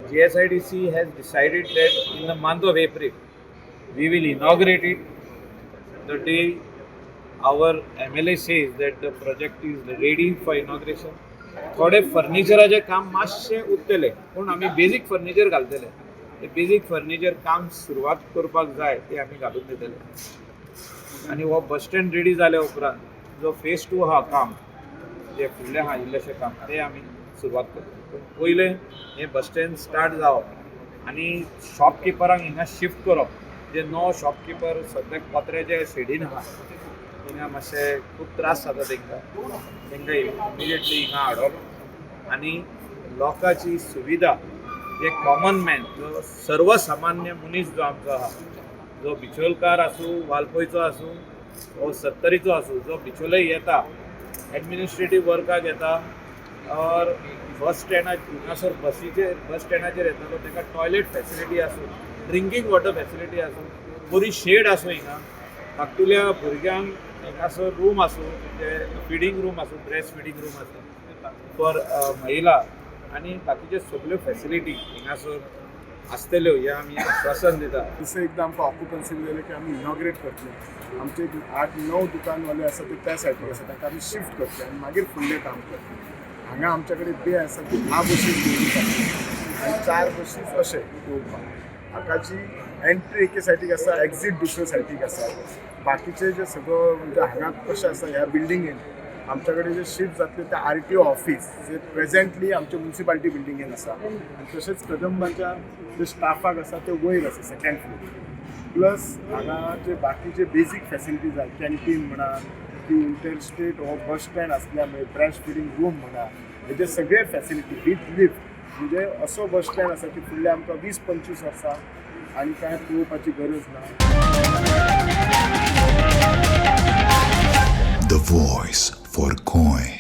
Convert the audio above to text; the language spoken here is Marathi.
GSIDC has decided that in the month of April, we will inaugurate it the day our MLA says that the project is ready for inauguration. थोडे फर्निचराचे काम मातशें उरतलें पूण आमी बेजीक फर्निचर घालतले. ते बेजीक फर्निचर काम सुरवात करपाक जाय ते आमी घालून दितले. आनी हो बस स्टँड रेडी जाल्या उपरांत जो फेज 2 आहा काम जे फुडलें आहा इल्लेशें काम ते आमी सुरवात करतले. पूण पयलें हें बस स्टँड स्टार्ट जावप आनी शॉपकिपरांक हिंगा शिफ्ट करप. जे नो शॉपकिपर सद्याक पत्र्याचे शेडीन आहा हिंगा मातशें खूब त्रास जाता तांकां इमिडिएटली हिंगा हाडप आनी लोकांची सुविधा जे कॉमन मॅन जो सर्वसामान्य मनीस जो आमचो आहा जो बिचोलकार आसूं वालपयचो आसूं वो सत्तरीचो आसूं जो बिचोलय येता एडमिनिस्ट्रेटीव वर्काक येता और बस हिंगासर बस स्टँडाचेर येतालो ताका टॉयलेट फॅसिलिटी आसूं ड्रिंकींग वॉटर फॅसिलिटी आसूं बरी शेड आसूं हिंगा धाकटुल्या भुरग्यांक हिंगासर रूम आसूं म्हणजे फिडींग रूम आसूं ब्रेस्ट फिडींग रूम आसूं फॉर महिला आनी बाकीच्यो सगल्यो फॅसिलिटी हिंगासर आसतल्यो हे आमी आश्वासन दिता. दुसरें एकदां आमकां ऑक्युपन्सी दिलें की आमी इनॉग्रेट करतले. आमचे 8-9 दुकानवाले आसा ते त्या सायडीक आसा तांकां आमी शिफ्ट करतले आनी मागीर फुडलें काम करतले. हांगा आमच्या कडेन बे आसा ती 10 बसीस दवरतात आनी 4 बसीस अशे दवरपाक. हाकाची एंट्री एके सायडीक आसा एक्झीट दुसरे सायडीक आसा. बाकीचे जे सगळं म्हणजे हांगा कशें आसा ह्या बिल्डिंगेन आमच्या कडेन जे शिफ्ट जातले ते RTO ऑफिस जे प्रेझेंटली आमच्या म्युन्सिपालिटी बिल्डिंगेन आसा आनी तशेंच कदंबाच्या जे स्टाफाक आसा ते वयर आसा सेकंड फ्लोर. प्लस हांगा जे बाकीचे बेजीक फॅसिलिटीज आसा कॅन्टीन म्हणा की इंटरस्टेट हो बस स्टँड आसल्या ब्रेस्ट फिडींग रूम म्हणा हेजे सगळे फॅसिलिटी विथ लिफ्ट म्हणजे असो बस स्टँड आसा की फुडले आमकां 20-25 वर्सां आनी कांय पळोवपाची गरज ना. The voice for Coin.